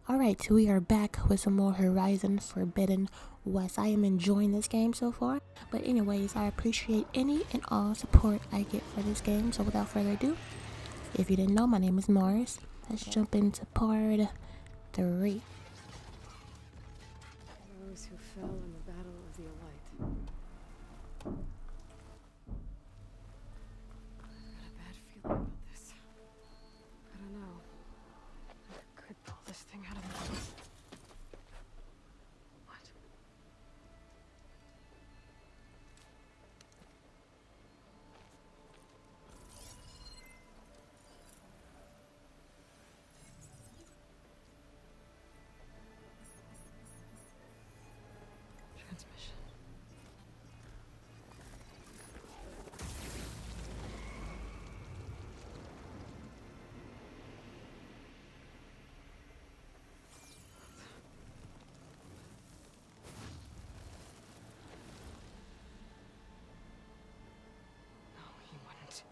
Alright, we are back with some more Horizon Forbidden West. I am enjoying this game so far. But anyways, I appreciate any and all support I get for this game. So without further ado, if you didn't know, my name is Morris. Let's jump into part 3. Those who fell in the battle of the Allight. I got a bad feeling about this. I don't know. I could pull this thing out of the house. What? Transmission. No, he wouldn't.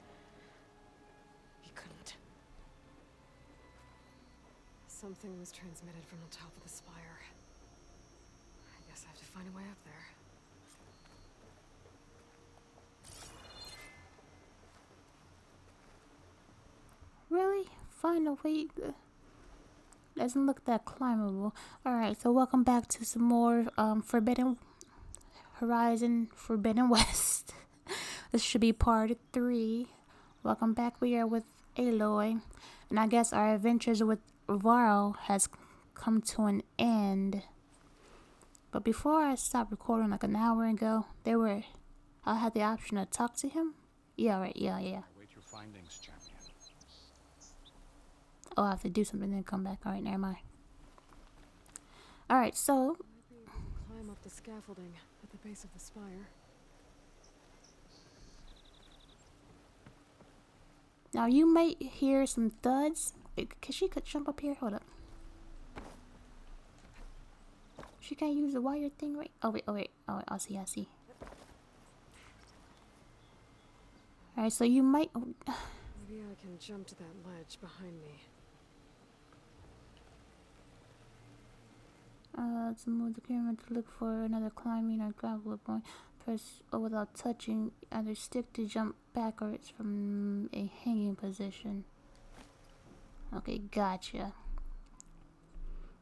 He couldn't. Something was transmitted from the top of the spire. I guess I have to find a way up there. Really? Find a way? Doesn't look that climbable. Alright, so welcome back to some more Forbidden Horizon Forbidden West. This should be part 3. Welcome back. We are with Aloy. And I guess our adventures with Varl has come to an end. But before I stopped recording like an hour ago, I had the option to talk to him. Yeah, right, yeah. Await your findings, champion. Oh, I have to do something then come back. Alright, never mind. Alright, so Maybe climb up the scaffolding at the base of the spire. now you might hear some thuds. Cause she could jump up here. Hold up. She can't use the wire thing, right? Oh wait. I see. Alright, so you might. Oh, Maybe I can jump to that ledge behind me. to move the camera to look for another climbing or gravel point. Press O without touching either stick to jump backwards from a hanging position. Okay, gotcha.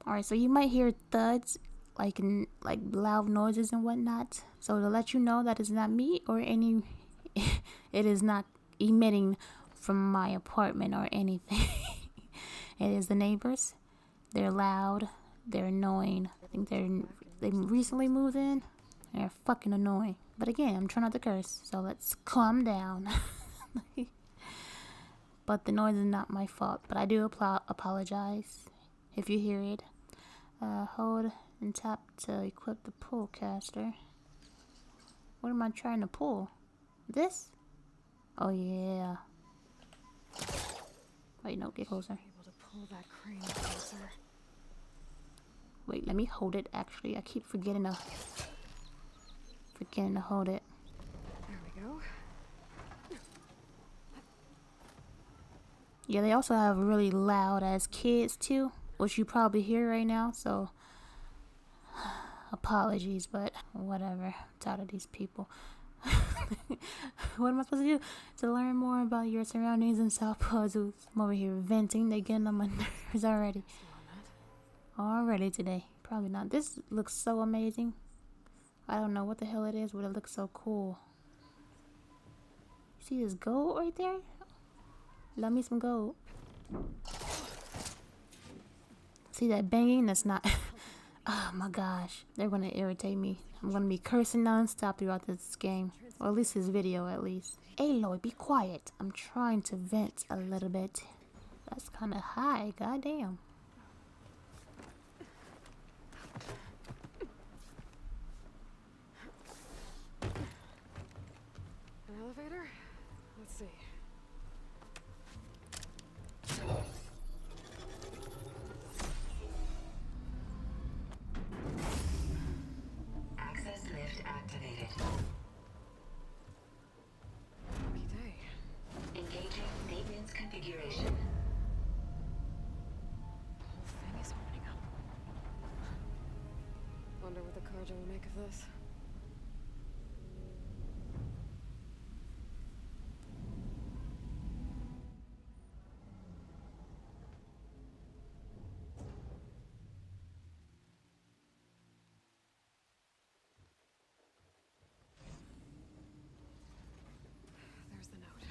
Alright, so you might hear thuds, like loud noises and whatnot. So to let you know that is not me or any, it is not emitting from my apartment or anything. It is the neighbors. They're loud. They're annoying. I think they recently moved in. They're fucking annoying. But again, I'm trying not to curse, so let's calm down. But the noise is not my fault. But I do apologize if you hear it. Hold and tap to equip the pull caster. What am I trying to pull? This? Oh yeah. Wait, no, get closer. Able to pull that crane closer. Wait, let me hold it. Actually, I keep forgetting to hold it. There we go. Yeah, they also have really loud ass kids too, which you probably hear right now. So apologies, but whatever. I'm tired of these people. What am I supposed to do? To learn more about your surroundings and solve puzzles. I'm over here venting. They getting on my nerves already. Already today. Probably not. This looks so amazing. I don't know what the hell it is, but it looks so cool. See this gold right there? Love me some gold. See that banging? That's not... Oh my gosh. They're going to irritate me. I'm going to be cursing non-stop throughout this game. Or at least this video, at least. Aloy, be quiet. I'm trying to vent a little bit. That's kind of high. Goddamn. An elevator? Let's see. Access lift activated. Lucky day. Engaging maintenance configuration. The whole thing is opening up. do we make of this? There's the note.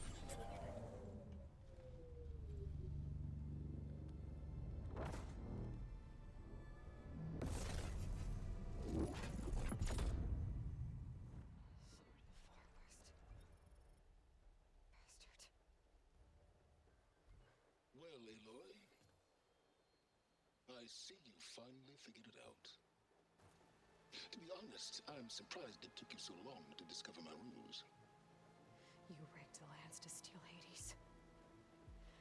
Bastard. Well, Aloy, I see you finally figured it out. To be honest, I'm surprised it took you so long to discover my ruse. You rigged the lands to steal Hades.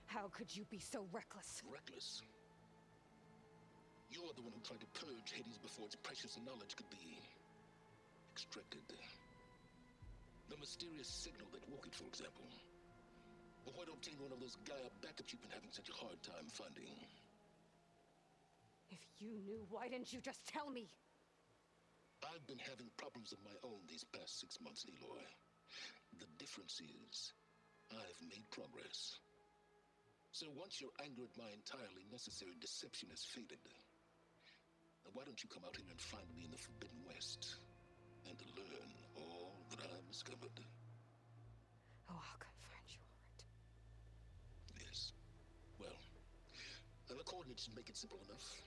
How could you be so reckless? Reckless. You're the one who tried to purge Hades before its precious knowledge could be extracted. The mysterious signal that woke it, for example. Or why don't obtain one of those Gaia backups you've been having such a hard time finding? If you knew, why didn't you just tell me? I've been having problems of my own these past 6 months, Aloy. The difference is, I've made progress. So once your anger at my entirely necessary deception has faded, why don't you come out here and find me in the Forbidden West and learn all that I've discovered? Oh, I'll come find you, all right. Yes. Well, and the coordinates should make it simple enough.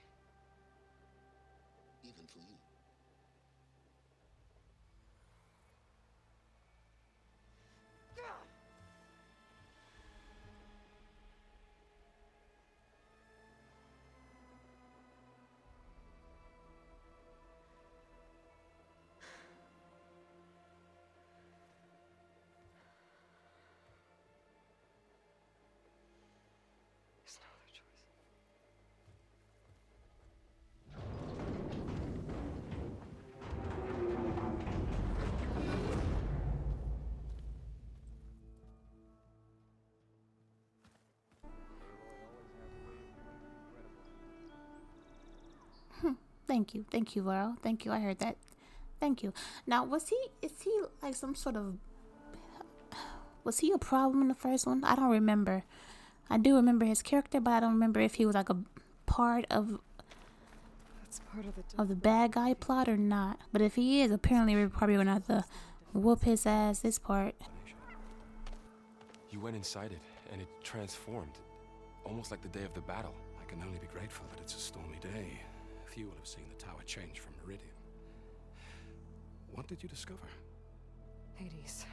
Even for you. There's no other choice. Thank you, Laurel. Thank you. I heard that. Thank you. Now, is he like some sort of, was he a problem in the first one? I don't remember. I do remember his character, but I don't remember if he was like a part of That's part of the bad guy plot or not. But if he is, apparently we're probably gonna have to whoop his ass this part. You went inside it, and it transformed, almost like the day of the battle. I can only be grateful that it's a stormy day. Few will have seen the tower change from Meridian. What did you discover? Hades.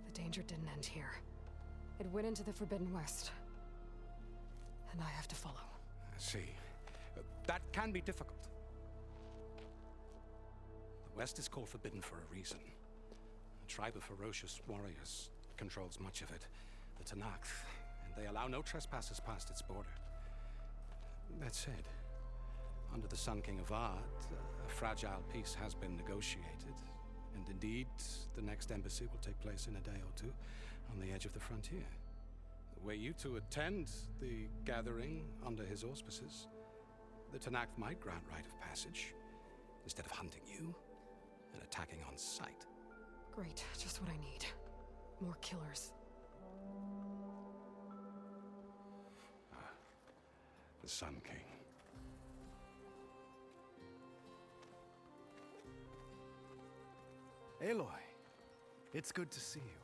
The danger didn't end here. It went into the Forbidden West. And I have to follow. I see. That can be difficult. The West is called Forbidden for a reason. A tribe of ferocious warriors controls much of it, the Tanakh, and they allow no trespassers past its border. That said, under the Sun King of Ard, a fragile peace has been negotiated, and indeed, the next embassy will take place in a day or two on the edge of the frontier. Were you to attend the gathering under his auspices, the Tanakh might grant right of passage, instead of hunting you and attacking on sight. Great, just what I need. More killers. The Sun King. Aloy, it's good to see you.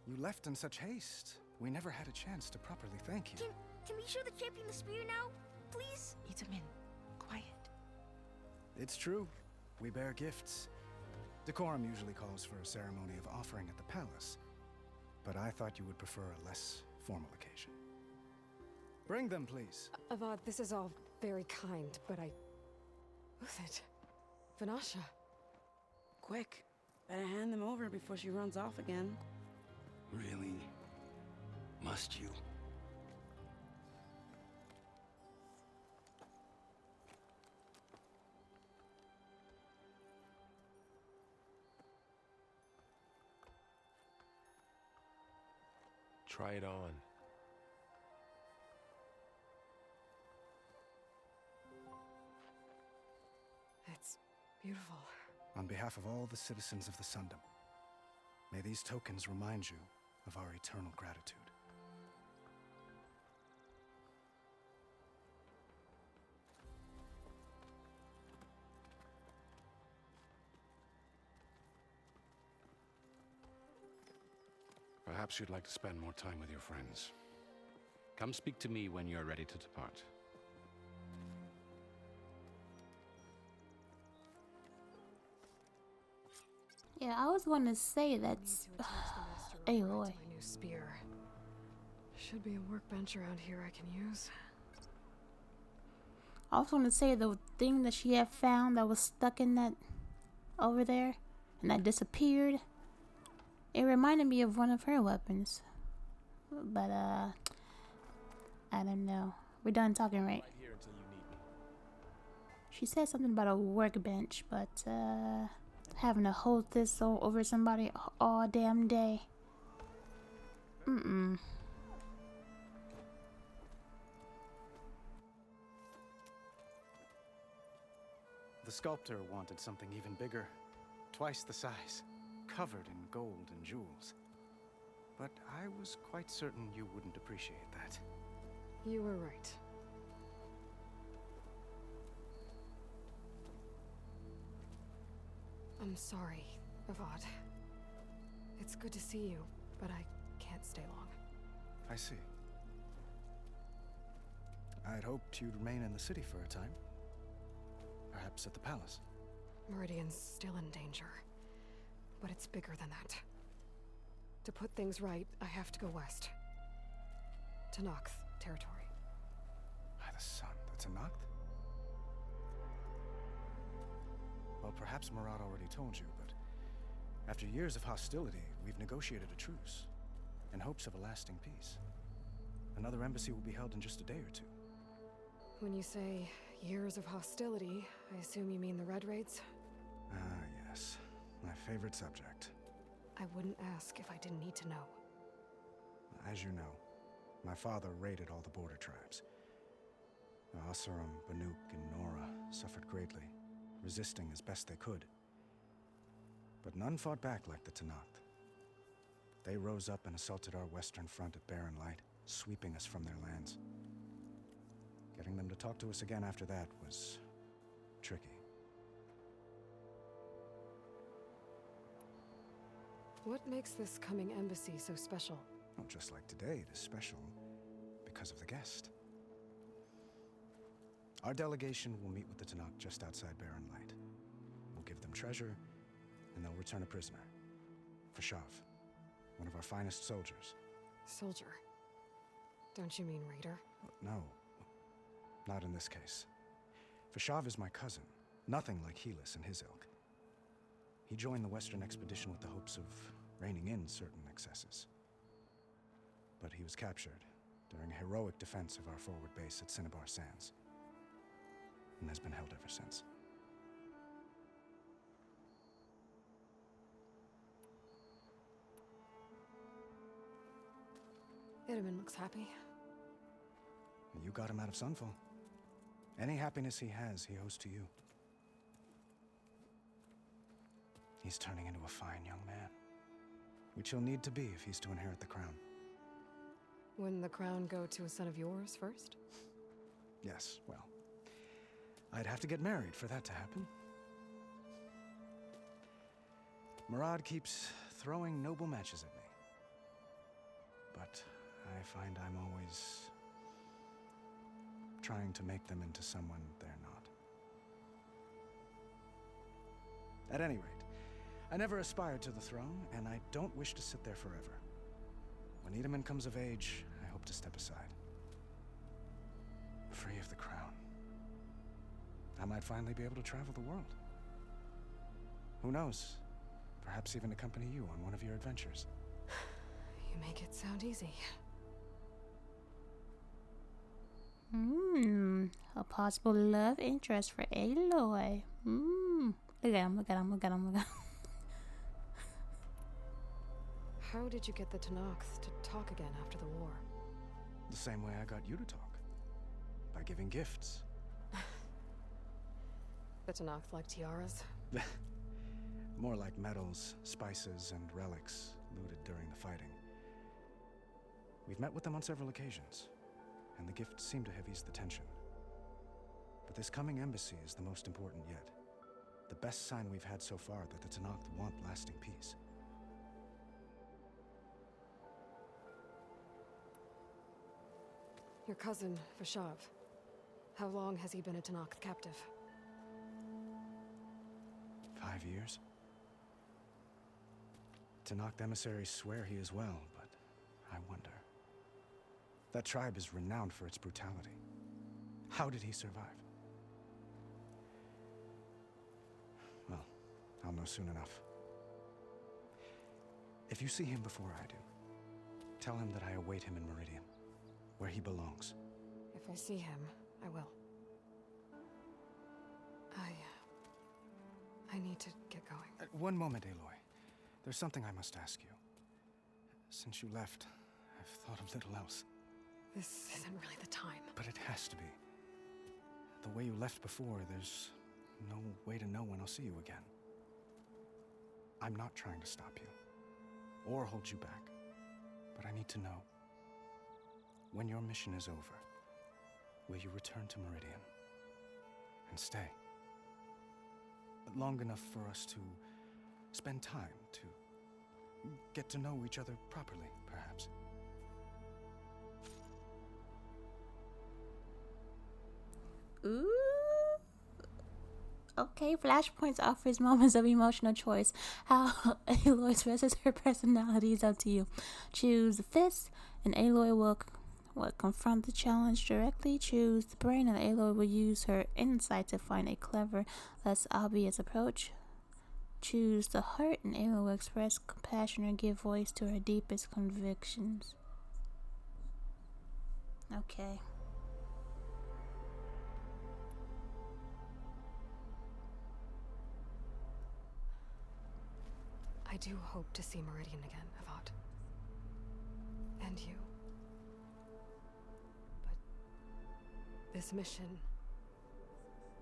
You left in such haste. We never had a chance to properly thank you. Can we show the champion the spear now, please? Itamin, quiet. It's true. We bear gifts. Decorum usually calls for a ceremony of offering at the palace, but I thought you would prefer a less formal occasion. Bring them, please. Avad, this is all very kind, but Who's it? Vanasha. Quick, better hand them over before she runs off again. Really? Must you? Try it on. It's beautiful. On behalf of all the citizens of the Sundom, may these tokens remind you of our eternal gratitude. Perhaps you'd like to spend more time with your friends. Come speak to me when you're ready to depart. Yeah, I was going to say that's Aloy. My new spear. Should be a workbench around here I can use. I was going to say the thing that she had found that was stuck in that over there and that disappeared. It reminded me of one of her weapons. But I don't know. We're done talking, right? Right here until you need me. She said something about a workbench, but having to hold this over somebody all damn day. Mm-mm. The sculptor wanted something even bigger, twice the size, covered in gold and jewels. But I was quite certain you wouldn't appreciate that. You were right. I'm sorry, Avad. It's good to see you, but I can't stay long. I see. I'd hoped you'd remain in the city for a time. Perhaps at the palace. Meridian's still in danger, but it's bigger than that. To put things right, I have to go west. To Noct territory. By the sun, that's a Noct? Well, perhaps Murad already told you, but after years of hostility, we've negotiated a truce in hopes of a lasting peace. Another embassy will be held in just a day or two. When you say years of hostility, I assume you mean the Red Raids? Ah, yes. My favorite subject. I wouldn't ask if I didn't need to know. As you know, my father raided all the border tribes. Asuram, Banuk, and Nora suffered greatly, resisting as best they could. But none fought back like the Tenakth. They rose up and assaulted our western front at Barren Light, sweeping us from their lands. Getting them to talk to us again after that was tricky. What makes this coming embassy so special? Well, just like today, it is special because of the guest. Our delegation will meet with the Tenakth just outside Barren Light. We'll give them treasure, and they'll return a prisoner. Fashav, one of our finest soldiers. Soldier? Don't you mean raider? No, not in this case. Fashav is my cousin, nothing like Helis and his ilk. He joined the Western expedition with the hopes of reining in certain excesses. But he was captured during a heroic defense of our forward base at Cinnabar Sands, and has been held ever since. Itaman looks happy. You got him out of Sunfall. Any happiness he has, he owes to you. He's turning into a fine young man, which he'll need to be if he's to inherit the crown. Wouldn't the crown go to a son of yours first? Yes, well, I'd have to get married for that to happen. Murad keeps throwing noble matches at me. But I find I'm always trying to make them into someone they're not. At any rate, I never aspired to the throne, and I don't wish to sit there forever. When Itaman comes of age, I hope to step aside. Free of the crown. I might finally be able to travel the world. Who knows? Perhaps even accompany you on one of your adventures. You make it sound easy. A possible love interest for Aloy. Look at him, look at him, look at him, look at him. How did you get the Tanakhs to talk again after the war? The same way I got you to talk. By giving gifts. The Tanakhs like tiaras? More like medals, spices, and relics looted during the fighting. We've met with them on several occasions, and the gifts seem to have eased the tension. But this coming embassy is the most important yet. The best sign we've had so far that the Tanakh want lasting peace. Your cousin, Vashav. How long has he been a Tanakh captive? 5 years? Tanakh emissaries swear he is well, but I wonder. That tribe is renowned for its brutality. How did he survive? Well, I'll know soon enough. If you see him before I do, tell him that I await him in Meridian, where he belongs. If I see him, I will. I need to get going. One moment, Aloy. There's something I must ask you. Since you left, I've thought of little else. This isn't really the time. But it has to be. The way you left before, there's no way to know when I'll see you again. I'm not trying to stop you, or hold you back. But I need to know, when your mission is over, will you return to Meridian and stay? Long enough for us to spend time, to get to know each other properly, perhaps. Ooh. Okay, Flashpoints offers moments of emotional choice. How Aloy expresses her personality is up to you. Choose the fist, and Aloy will confront the challenge directly. Choose the brain, and Aloy will use her insight to find a clever, less obvious approach. Choose the heart, and Aloy will express compassion or give voice to her deepest convictions. Okay. I do hope to see Meridian again, Avad. And you. But this mission,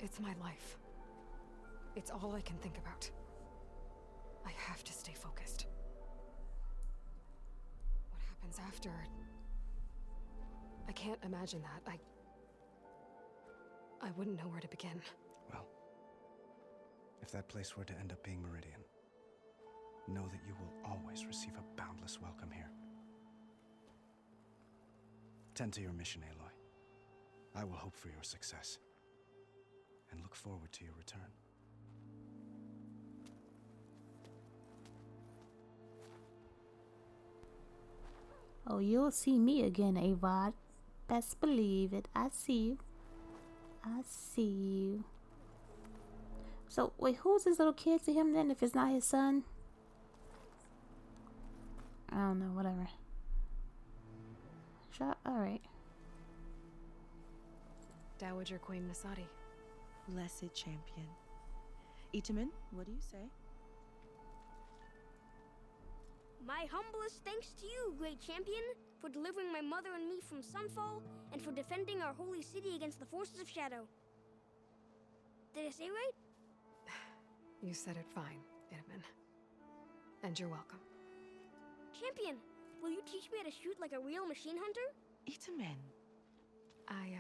it's my life. It's all I can think about. I have to stay focused. What happens after? I can't imagine that. I wouldn't know where to begin. Well, if that place were to end up being Meridian, know that you will always receive a boundless welcome here. Tend to your mission, Aloy. I will hope for your success, and look forward to your return. Oh, you'll see me again, Avad. Best believe it. I see you. I see you. So, wait, who's this little kid to him then, if it's not his son? I don't know, whatever. Alright. Dowager Queen Nasadi. Blessed champion. Itamen, what do you say? My humblest thanks to you, great champion, for delivering my mother and me from Sunfall, and for defending our holy city against the forces of Shadow. Did I say right? You said it fine, Itamen. And you're welcome. Champion, will you teach me how to shoot like a real machine hunter? Itamen. I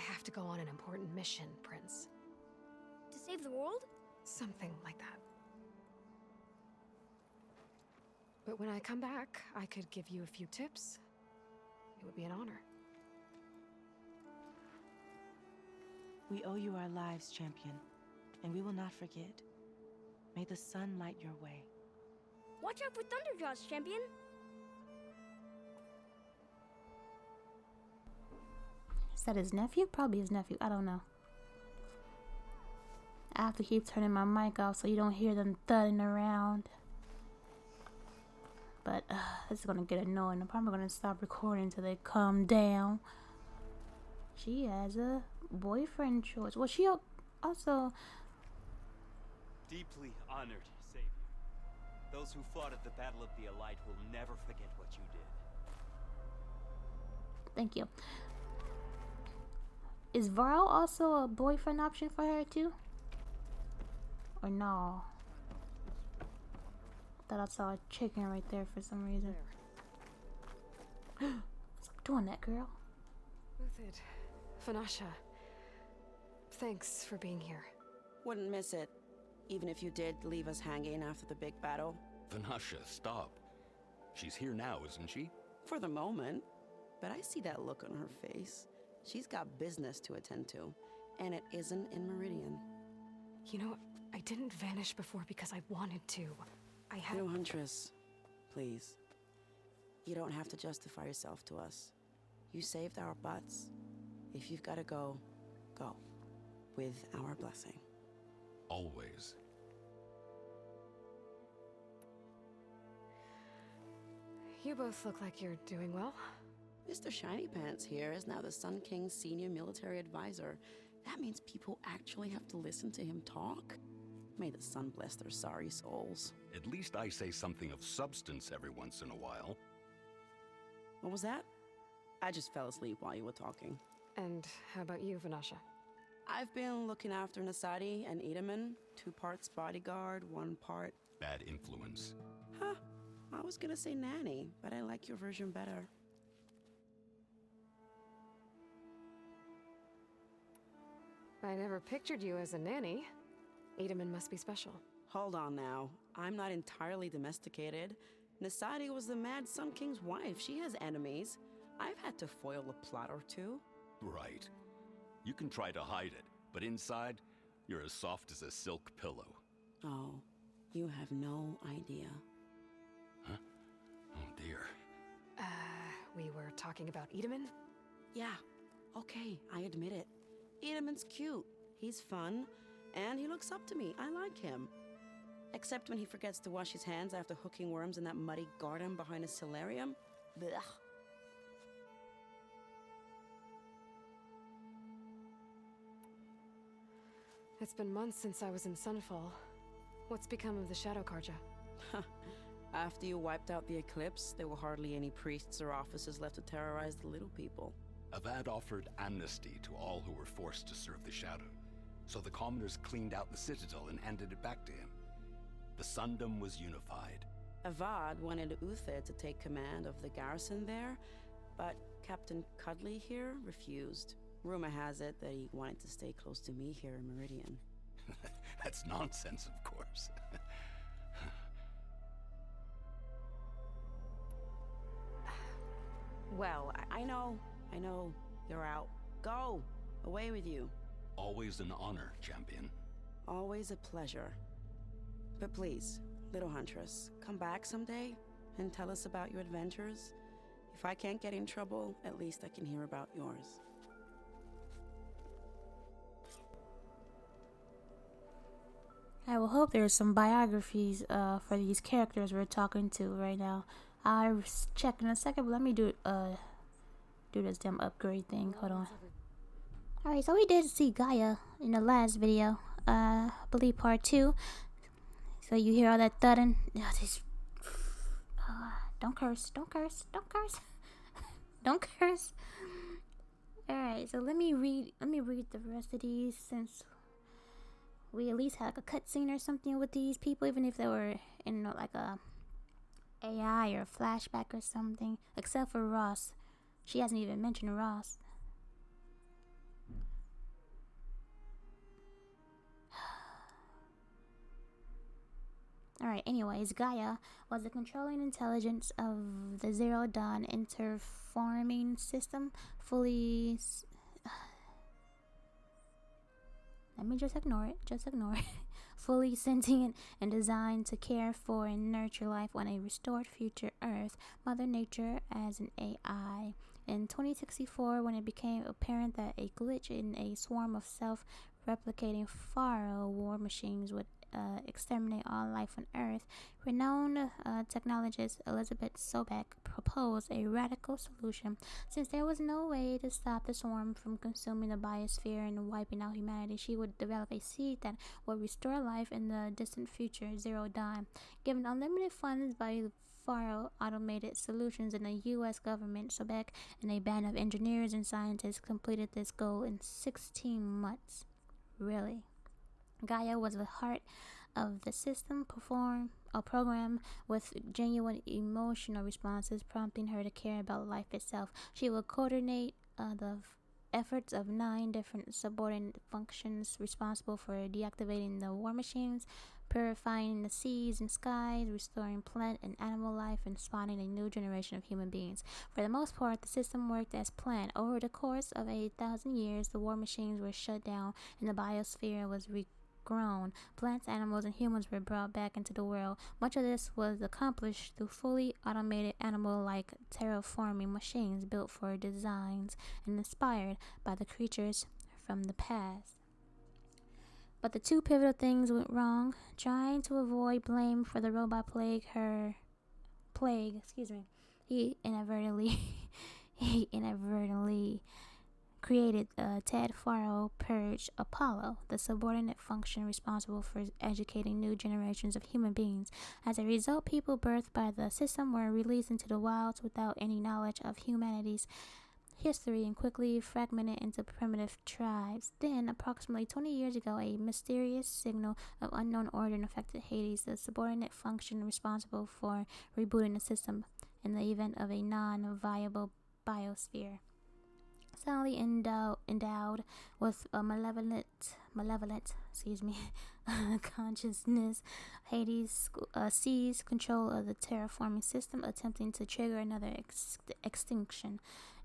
have to go on an important mission, Prince. To save the world? Something like that. But when I come back, I could give you a few tips. It would be an honor. We owe you our lives, champion, and we will not forget. May the sun light your way. Watch out for Thunderjaws, champion. Is that his nephew? Probably his nephew. I don't know. I have to keep turning my mic off so you don't hear them thudding around. But this is gonna get annoying. I'm probably gonna stop recording until they calm down. She has a boyfriend choice. Well, she also deeply honored, Savior. Those who fought at the Battle of the Allied will never forget what you did. Thank you. Is Varl also a boyfriend option for her too? Or no? Thought I saw a chicken right there for some reason. Stop doing that, girl. Worth it. Vanasha. Thanks for being here. Wouldn't miss it. Even if you did leave us hanging after the big battle. Vanasha, stop. She's here now, isn't she? For the moment. But I see that look on her face. She's got business to attend to. And it isn't in Meridian. You know, I didn't vanish before because I wanted to. I had... No, Huntress. Please. You don't have to justify yourself to us. You saved our butts. If you've got to go, go. With our blessing. Always. You both look like you're doing well. Mr. Shiny Pants here is now the Sun King's senior military advisor. That means people actually have to listen to him talk? May the sun bless their sorry souls. At least I say something of substance every once in a while. What was that? I just fell asleep while you were talking. And how about you, Vanasha? I've been looking after Nasadi and Edaman. 2 parts bodyguard, 1 part... Bad influence. Huh. I was gonna say nanny, but I like your version better. I never pictured you as a nanny. Edaman must be special. Hold on now. I'm not entirely domesticated. Nasadi was the Mad Sun King's wife. She has enemies. I've had to foil a plot or 2. Right. You can try to hide it, but inside, you're as soft as a silk pillow. Oh, you have no idea. Huh? Oh dear. We were talking about Edaman? Yeah. Okay, I admit it. Edaman's cute. He's fun. And he looks up to me. I like him. Except when he forgets to wash his hands after hooking worms in that muddy garden behind a solarium. Blech. It's been months since I was in Sunfall. What's become of the Shadow Karja? After you wiped out the eclipse, there were hardly any priests or officers left to terrorize the little people. Avad offered amnesty to all who were forced to serve the Shadow. So the commoners cleaned out the citadel and handed it back to him. The Sundom was unified. Avad wanted Uther to take command of the garrison there, but Captain Cudley here refused. Rumor has it that he wanted to stay close to me here in Meridian. That's nonsense, of course. Well, I know. You're out. Go! Away with you. Always an honor, champion. Always a pleasure. But please, little Huntress, come back someday and tell us about your adventures. If I can't get in trouble, at least I can hear about yours. I will hope there's some biographies for these characters we're talking to right now. I'll check in a second, but let me do this damn upgrade thing. Hold on. Alright, so we did see Gaia in the last video. I believe part 2. So you hear all that thudding. Don't curse. Don't curse. Don't curse. Don't curse. Alright, so let me read the rest of these, since we at least had like a cutscene or something with these people, even if they were in like a AI or a flashback or something. Except for Ross. She hasn't even mentioned Ross. Alright, anyways, Gaia was the controlling intelligence of the Zero Dawn interforming system, fully... Let me just ignore it. Fully sentient and designed to care for and nurture life on a restored future Earth, Mother Nature as an AI. In 2064, when it became apparent that a glitch in a swarm of self-replicating Pharaoh war machines would exterminate all life on Earth, renowned technologist Elizabeth Sobek proposed a radical solution. Since there was no way to stop the swarm from consuming the biosphere and wiping out humanity, she would develop a seed that would restore life in the distant future, Zero Dawn. Given unlimited funds by Faro Automated Solutions and the U.S. government, Sobek and a band of engineers and scientists completed this goal in 16 months. Really? Gaia was the heart of the system, program with genuine emotional responses, prompting her to care about life itself. She will coordinate the efforts of 9 different subordinate functions responsible for deactivating the war machines, purifying the seas and skies, restoring plant and animal life, and spawning a new generation of human beings. For the most part, the system worked as planned. Over the course of 1,000 years, the war machines were shut down and the biosphere was regrown. Plants, animals, and humans were brought back into the world. Much of this was accomplished through fully automated animal-like terraforming machines built for designs and inspired by the creatures from the past. But the 2 pivotal things went wrong. Trying to avoid blame for the robot plague, he inadvertently created Ted Faro purged Apollo, the subordinate function responsible for educating new generations of human beings. As a result, people birthed by the system were released into the wilds without any knowledge of humanity's history and quickly fragmented into primitive tribes. Then, approximately 20 years ago, a mysterious signal of unknown origin affected Hades, the subordinate function responsible for rebooting the system in the event of a non-viable biosphere. Suddenly endowed with a malevolent consciousness, Hades seized control of the terraforming system, attempting to trigger another extinction.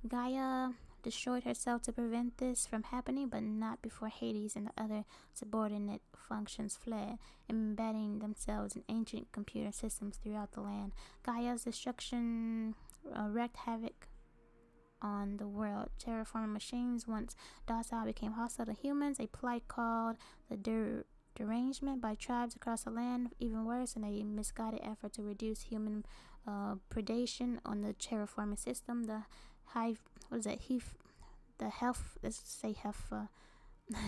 Gaia destroyed herself to prevent this from happening, but not before Hades and the other subordinate functions fled, embedding themselves in ancient computer systems throughout the land. Gaia's destruction wreaked havoc on the world. Terraforming machines, once docile, became hostile to humans, a plight called the derangement by tribes across the land, even worse, in a misguided effort to reduce human predation on the terraforming system. The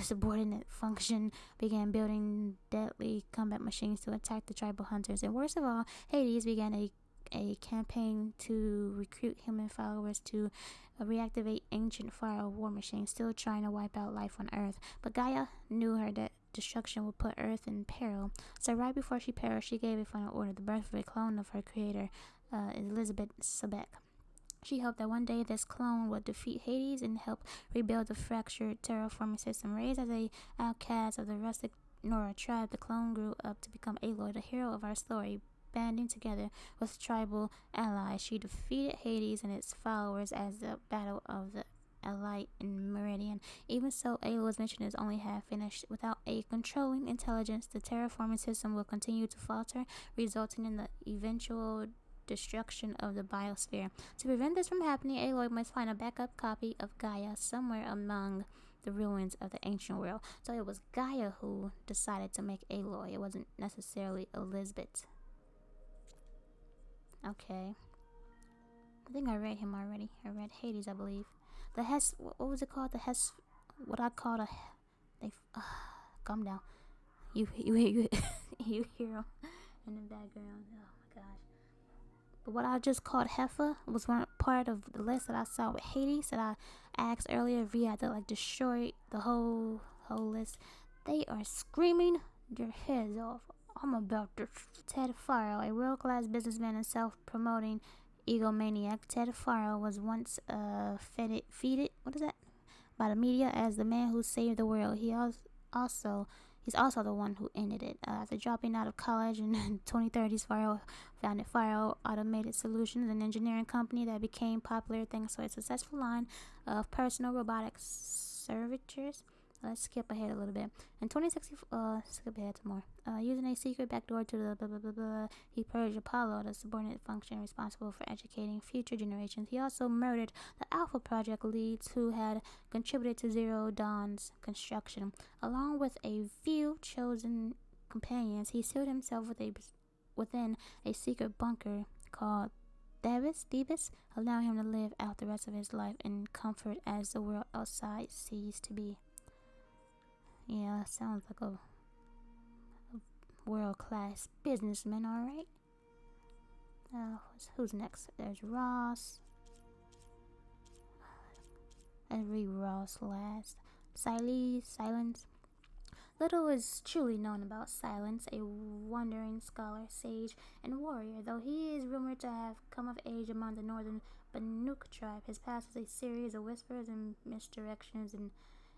subordinate function began building deadly combat machines to attack the tribal hunters. And worst of all, Hades began a campaign to recruit human followers to reactivate ancient Pharaoh war machines, still trying to wipe out life on Earth. But Gaia knew her destruction would put Earth in peril. So right before she perished, she gave a final order, the birth of a clone of her creator, Elizabeth Sobek. She hoped that one day this clone would defeat Hades and help rebuild the fractured terraforming system. Raised as an outcast of the rustic Nora tribe, the clone grew up to become Aloy, the hero of our story. Banding together with tribal allies, she defeated Hades and its followers as the Battle of the Allight in Meridian. Even so, Aloy's mission is only half finished. Without a controlling intelligence, the terraforming system will continue to falter, resulting in the eventual destruction of the biosphere. To prevent this from happening, Aloy must find a backup copy of Gaia somewhere among the ruins of the ancient world. So it was Gaia who decided to make Aloy. It wasn't necessarily Elizabeth. Okay. I think I read him already. I read Hades, I believe. The what was it called? What I called calm down. You hear him in the background. Oh my gosh. But what I just called Heifer was one part of the list that I saw with Hades that I asked earlier if we had to destroy the whole list. They are screaming their heads off. I'm about to. Ted Faro, a world-class businessman and self-promoting egomaniac, Ted Faro was once feted by the media as the man who saved the world. He's also the one who ended it. After dropping out of college in 2030s, Faro founded Faro Automated Solutions, an engineering company that became popular thanks to a successful line of personal robotic servitors. Let's skip ahead a little bit. In 2016, skip ahead to more. Using a secret backdoor to the blah blah blah blah, he purged Apollo, the subordinate function responsible for educating future generations. He also murdered the Alpha Project leads who had contributed to Zero Dawn's construction, along with a few chosen companions, he sealed himself within a secret bunker called Thebes, allowing him to live out the rest of his life in comfort as the world outside ceased to be. Yeah, sounds like a world-class businessman, alright. Who's next? There's Ross. Let's read Ross last. Silence. Little is truly known about Silence, a wandering scholar, sage, and warrior. Though he is rumored to have come of age among the northern Banuk tribe, his past is a series of whispers and misdirections and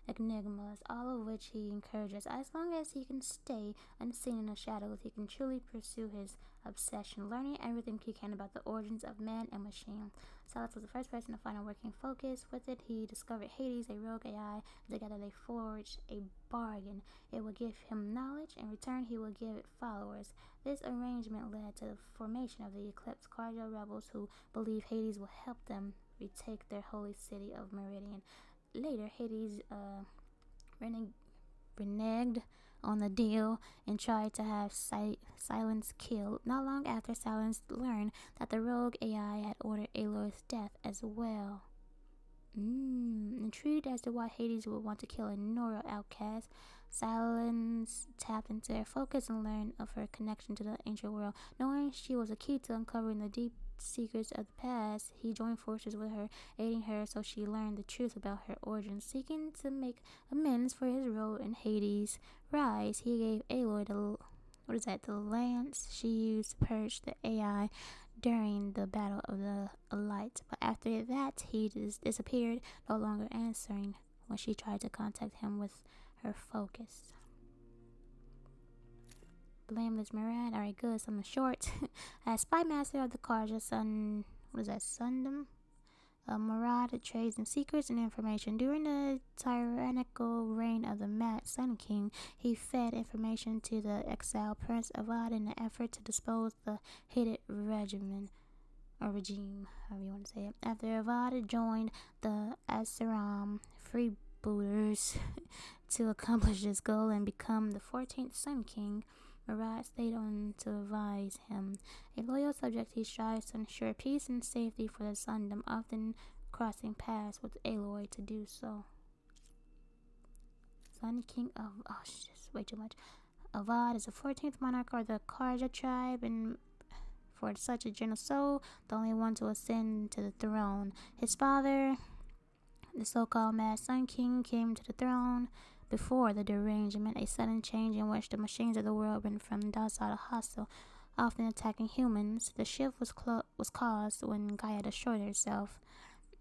enigmas, all of which he encourages. As long as he can stay unseen in the shadows, he can truly pursue his obsession, learning everything he can about the origins of man and machine. Silence was the first person to find a working focus. With it, he discovered Hades, a rogue AI. Together they forged a bargain. It would give him knowledge. In return, he would give it followers. This arrangement led to the formation of the Eclipse Carja rebels, who believe Hades will help them retake their holy city of Meridian. Later, Hades reneged on the deal and tried to have Silence killed. Not long after, Silence learned that the rogue AI had ordered Aloy's death as well. Intrigued as to why Hades would want to kill a Nora outcast, Silence tapped into her focus and learned of her connection to the ancient world. Knowing she was a key to uncovering the deep secrets of the past, he joined forces with her, aiding her so she learned the truth about her origins. Seeking to make amends for his role in Hades' rise, he gave Aloy the lance she used to purge the AI during the Battle of the Elite. But after that, he disappeared, no longer answering when she tried to contact him with her focus. Blameless Murad. Alright, good. Something short. As spy master of the Karja Sundom? Murad trades in secrets and information. During the tyrannical reign of the Mad Sun King, he fed information to the exiled Prince Avad in an effort to dispose the hated regime, however you want to say it. After Avad joined the Asaram freebooters to accomplish this goal and become the 14th Sun King, Murad stayed on to advise him. A loyal subject, he strives to ensure peace and safety for the Sundom, often crossing paths with Aloy to do so. Sun King of... oh, shit, way too much. Avad is the 14th monarch of the Karja tribe, and for such a gentle soul, the only one to ascend to the throne. His father, the so-called Mad Sun King, came to the throne before the derangement, a sudden change in which the machines of the world went from docile to hostile, often attacking humans. The shift was caused when Gaia destroyed herself.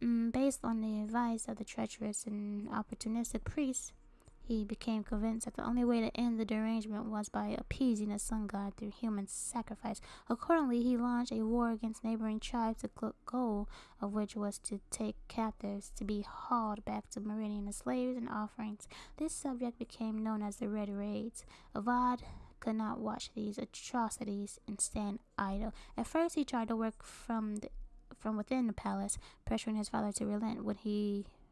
Based on the advice of the treacherous and opportunistic priest, he became convinced that the only way to end the derangement was by appeasing the sun god through human sacrifice. Accordingly, he launched a war against neighboring tribes, the goal of which was to take captives to be hauled back to Meridian as slaves and offerings. This subject became known as the Red Raids. Avad could not watch these atrocities and stand idle. At first, he tried to work from within the palace, pressuring his father to relent.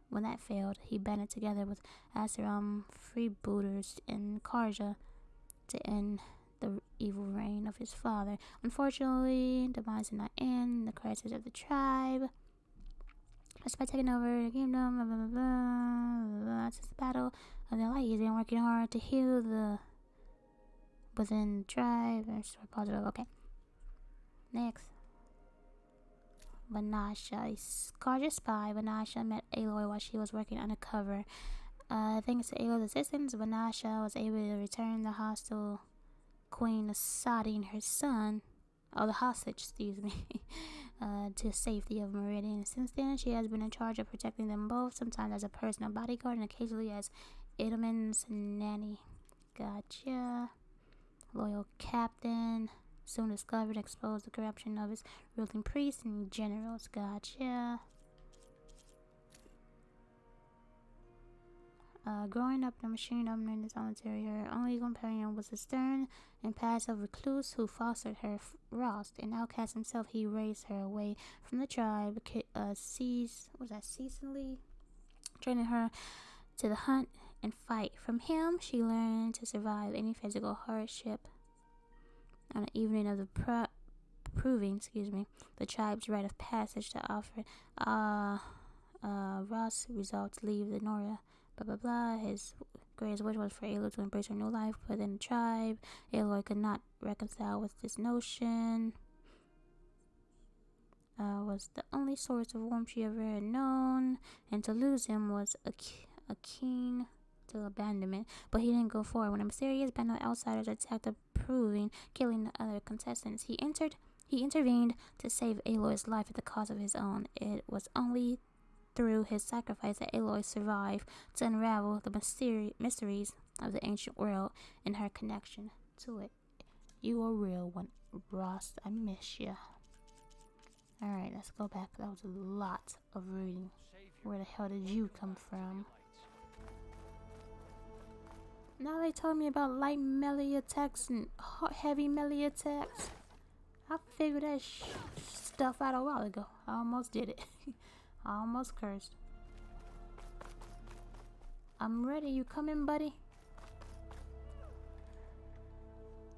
When that failed, he banded together with Asaram freebooters in Karja to end the evil reign of his father. Unfortunately, demise did not end the crisis of the tribe. Just by taking over the kingdom, since the battle of the light, he's been working hard to heal the within the tribe. Positive. Okay. Next. Vanasha, a Karja spy. Vanasha met Aloy while she was working undercover. Thanks to Aloy's assistance, Vanasha was able to return the hostile Queen Asadi and her son, the hostage, to safety of Meridian. Since then, she has been in charge of protecting them both, sometimes as a personal bodyguard and occasionally as Edelman's nanny. Gotcha. Loyal captain. Soon discovered and exposed the corruption of his ruling priests and generals. Gotcha. Growing up in a machine dominated solitary, her only companion was a stern and passive recluse who fostered her. Rost, an outcast himself, he raised her away from the tribe, ceaselessly training her to the hunt and fight. From him, she learned to survive any physical hardship. On the evening of the proving, the tribe's rite of passage to offer, Ross resolved to leave the Nora. Blah blah blah. His greatest wish was for Aloy to embrace her new life within the tribe. Aloy could not reconcile with this notion. Was the only source of warmth she ever had known, and to lose him was akin to abandonment. But he didn't go forward. When a mysterious band of outsiders attacked the proving, killing the other contestants, he intervened to save Aloy's life at the cost of his own. It was only through his sacrifice that Aloy survived to unravel the mysteries of the ancient world and her connection to it. You a real one, Ross. I miss ya. Alright, let's go back. That was a lot of reading. Where the hell did you come from? Now they told me about light melee attacks and heavy melee attacks. I figured that stuff out a while ago. I almost did it. I almost cursed. I'm ready. You coming, buddy?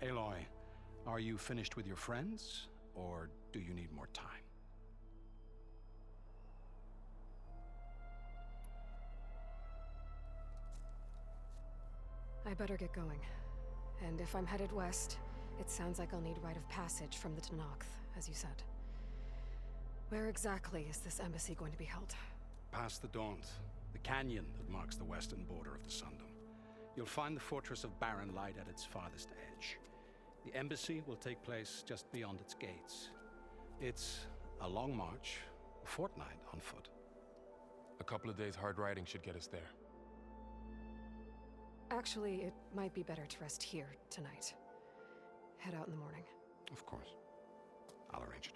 Aloy, are you finished with your friends, or do you need more time? I better get going. And if I'm headed west, it sounds like I'll need rite of passage from the Tenakth, as you said. Where exactly is this embassy going to be held? Past the Daunt, the canyon that marks the western border of the Sundom. You'll find the fortress of Barren Light at its farthest edge. The embassy will take place just beyond its gates. It's a long march, a fortnight on foot. A couple of days hard riding should get us there. Actually, it might be better to rest here tonight. Head out in the morning. Of course. I'll arrange it.